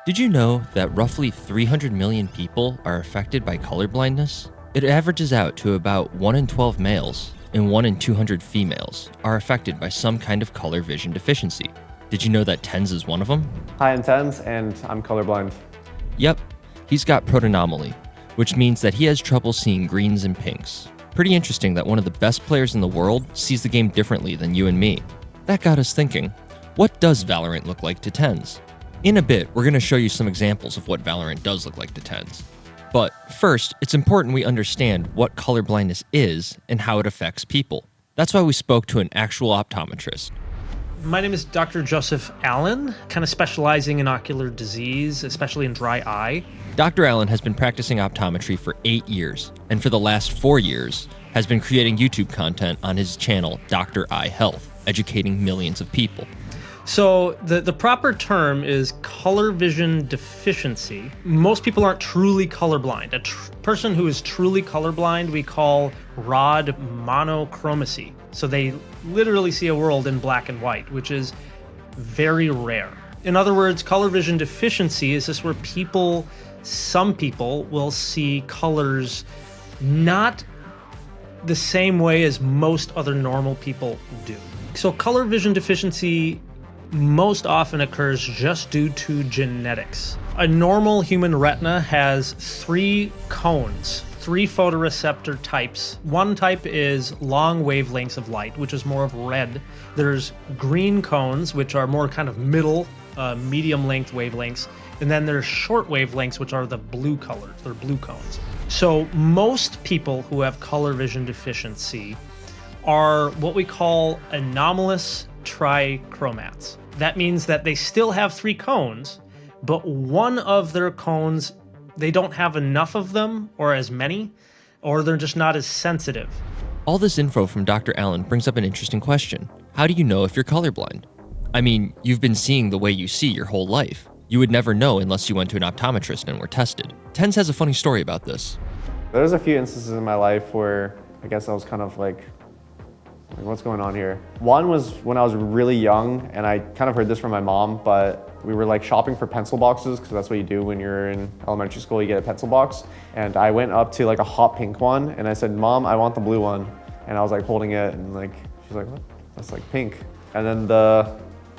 Did you know that roughly 300 million people are affected by color blindness? It averages out to about 1 in 12 males and 1 in 200 females are affected by some kind of color vision deficiency. Did you know that TenZ is one of them? Hi, I'm TenZ, and I'm colorblind. Yep, he's got protanomaly, which means that he has trouble seeing greens and pinks. Pretty interesting that one of the best players in the world sees the game differently than you and me. That got us thinking, what does Valorant look like to TenZ? In a bit, we're going to show you some examples of what Valorant does look like to TenZ. But first, it's important we understand what color blindness is and how it affects people. That's why we spoke to an actual optometrist. My name is Dr. Joseph Allen, kind of specializing in ocular disease, especially in dry eye. Dr. Allen has been practicing optometry for 8 years, and for the last 4 years has been creating YouTube content on his channel, Dr. Eye Health, educating millions of people. So the proper term is color vision deficiency. Most people aren't truly colorblind. A person who is truly colorblind we call rod monochromacy. So they literally see a world in black and white, which is very rare. In other words, color vision deficiency is just where some people will see colors not the same way as most other normal people do. So color vision deficiency most often occurs just due to genetics. A normal human retina has 3 cones, 3 photoreceptor types. One type is long wavelengths of light, which is more of red. There's green cones, which are more kind of medium length wavelengths. And then there's short wavelengths, which are the blue colors. They're blue cones. So most people who have color vision deficiency are what we call anomalous trichromats. That means that they still have 3 cones, but one of their cones, they don't have enough of them or as many, or they're just not as sensitive. All this info from Dr. Allen brings up an interesting question. How do you know if you're colorblind? I mean, you've been seeing the way you see your whole life. You would never know unless you went to an optometrist and were tested. TenZ has a funny story about this. There's a few instances in my life where I guess I was kind of like what's going on here? One was when I was really young, and I kind of heard this from my mom, but we were like shopping for pencil boxes, because that's what you do when you're in elementary school, you get a pencil box. And I went up to like a hot pink one, and I said, "Mom, I want the blue one." And I was like holding it, and like, she's like, "What? That's like pink." And then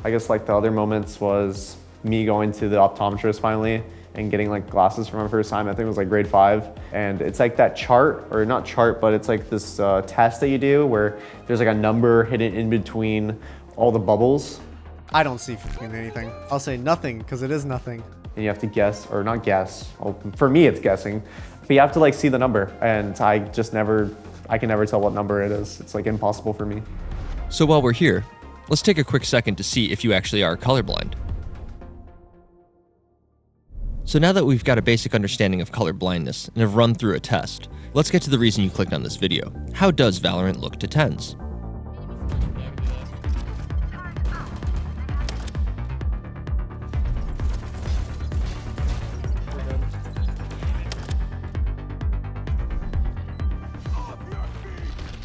I guess like the other moments was me going to the optometrist finally, and getting like glasses for my first time. I think it was like grade 5. And it's like that chart, or not chart, but it's like this test that you do where there's like a number hidden in between all the bubbles. I don't see between anything. I'll say nothing, because it is nothing. And you have to guess, or not guess. Well, for me, it's guessing. But you have to like see the number. And I can never tell what number it is. It's like impossible for me. So while we're here, let's take a quick second to see if you actually are colorblind. So now that we've got a basic understanding of color blindness and have run through a test, let's get to the reason you clicked on this video. How does Valorant look to TenZ?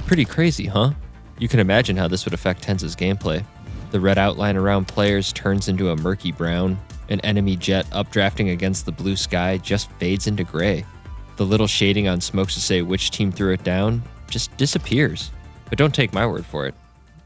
Pretty crazy, huh? You can imagine how this would affect TenZ's gameplay. The red outline around players turns into a murky brown. An enemy jet updrafting against the blue sky just fades into gray. The little shading on smokes to say which team threw it down just disappears. But don't take my word for it.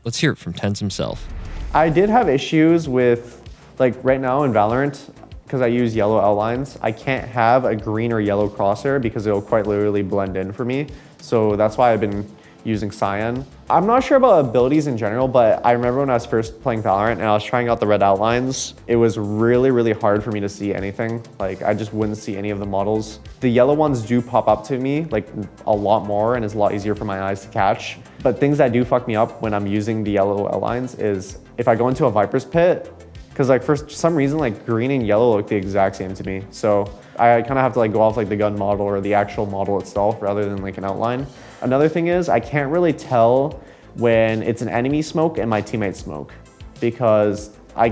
Let's hear it from TenZ himself. I did have issues with, like right now in Valorant, because I use yellow outlines, I can't have a green or yellow crosshair because it'll quite literally blend in for me. So that's why I've been using cyan. I'm not sure about abilities in general, but I remember when I was first playing Valorant and I was trying out the red outlines, it was really, really hard for me to see anything. Like I just wouldn't see any of the models. The yellow ones do pop up to me like a lot more, and it's a lot easier for my eyes to catch. But things that do fuck me up when I'm using the yellow outlines is if I go into a Viper's pit, because like for some reason like green and yellow look the exact same to me. So I kind of have to like go off like the gun model or the actual model itself rather than like an outline. Another thing is I can't really tell when it's an enemy smoke and my teammate smoke, because I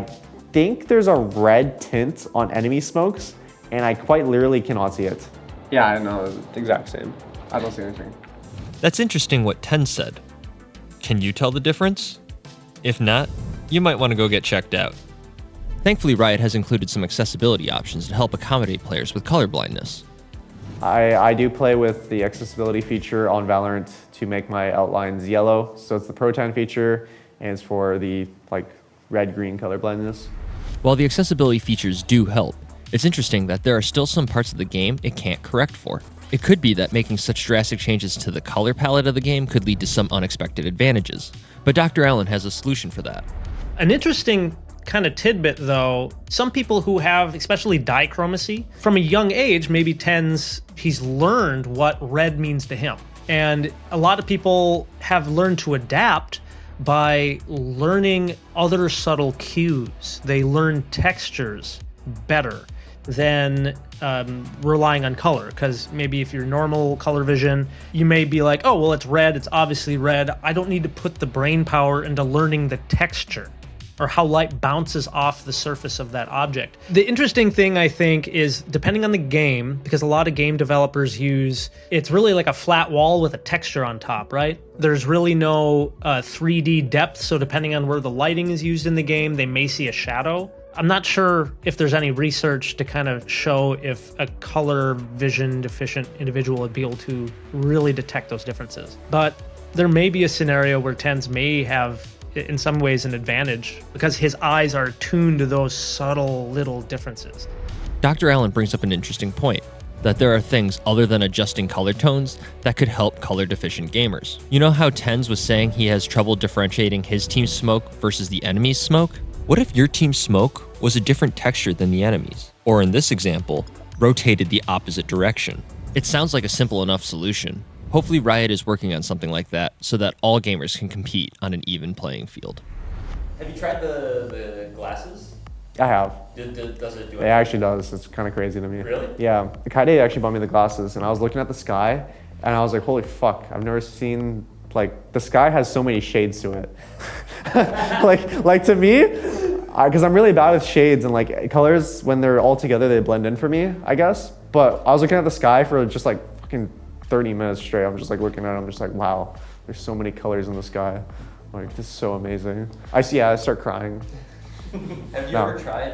think there's a red tint on enemy smokes and I quite literally cannot see it. Yeah, I know, the exact same. I don't see anything. That's interesting what TenZ said. Can you tell the difference? If not, you might want to go get checked out. Thankfully, Riot has included some accessibility options to help accommodate players with color blindness. I do play with the accessibility feature on Valorant to make my outlines yellow. So it's the Pro Tan feature, and it's for the red-green color blindness. While the accessibility features do help, it's interesting that there are still some parts of the game it can't correct for. It could be that making such drastic changes to the color palette of the game could lead to some unexpected advantages, but Dr. Allen has a solution for that. An interesting kind of tidbit though, some people who have especially dichromacy, from a young age, maybe TenZ, he's learned what red means to him. And a lot of people have learned to adapt by learning other subtle cues. They learn textures better than relying on color, because maybe if you're normal color vision, you may be like, oh, well, it's red, it's obviously red. I don't need to put the brain power into learning the texture or how light bounces off the surface of that object. The interesting thing, I think, is depending on the game, because a lot of game developers use, it's really like a flat wall with a texture on top, right? There's really no 3D depth, so depending on where the lighting is used in the game, they may see a shadow. I'm not sure if there's any research to kind of show if a color vision deficient individual would be able to really detect those differences. But there may be a scenario where TenZ may have, in some ways, an advantage because his eyes are tuned to those subtle little differences. Dr. Allen brings up an interesting point, that there are things other than adjusting color tones that could help color deficient gamers. You know how TenZ was saying he has trouble differentiating his team's smoke versus the enemy's smoke? What if your team's smoke was a different texture than the enemy's? Or in this example, rotated the opposite direction? It sounds like a simple enough solution. Hopefully Riot is working on something like that so that all gamers can compete on an even playing field. Have you tried the glasses? I have. Does it do anything? It actually does. It's kind of crazy to me. Really? Yeah. Kaide actually bought me the glasses, and I was looking at the sky, and I was like, holy fuck, I've never seen, the sky has so many shades to it. like to me, because I'm really bad with shades, and colors, when they're all together, they blend in for me, I guess. But I was looking at the sky for just fucking 30 minutes straight. I'm just looking at it, I'm just wow, there's so many colors in the sky. This is so amazing. I start crying. Have you ever tried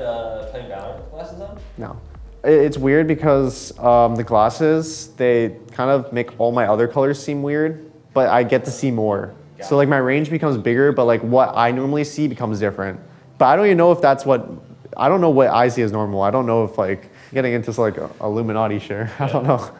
playing Valorant with glasses on? No. It's weird because the glasses, they kind of make all my other colors seem weird, but I get to see more. Got So my range becomes bigger, but what I normally see becomes different. But I don't even know if that's I don't know what I see as normal. I don't know if getting into Illuminati shit. I don't know.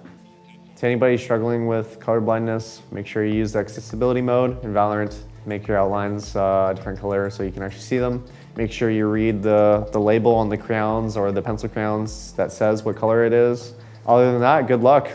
To anybody struggling with color blindness, make sure you use the accessibility mode in Valorant. Make your outlines a different color so you can actually see them. Make sure you read the label on the crayons or the pencil crayons that says what color it is. Other than that, good luck.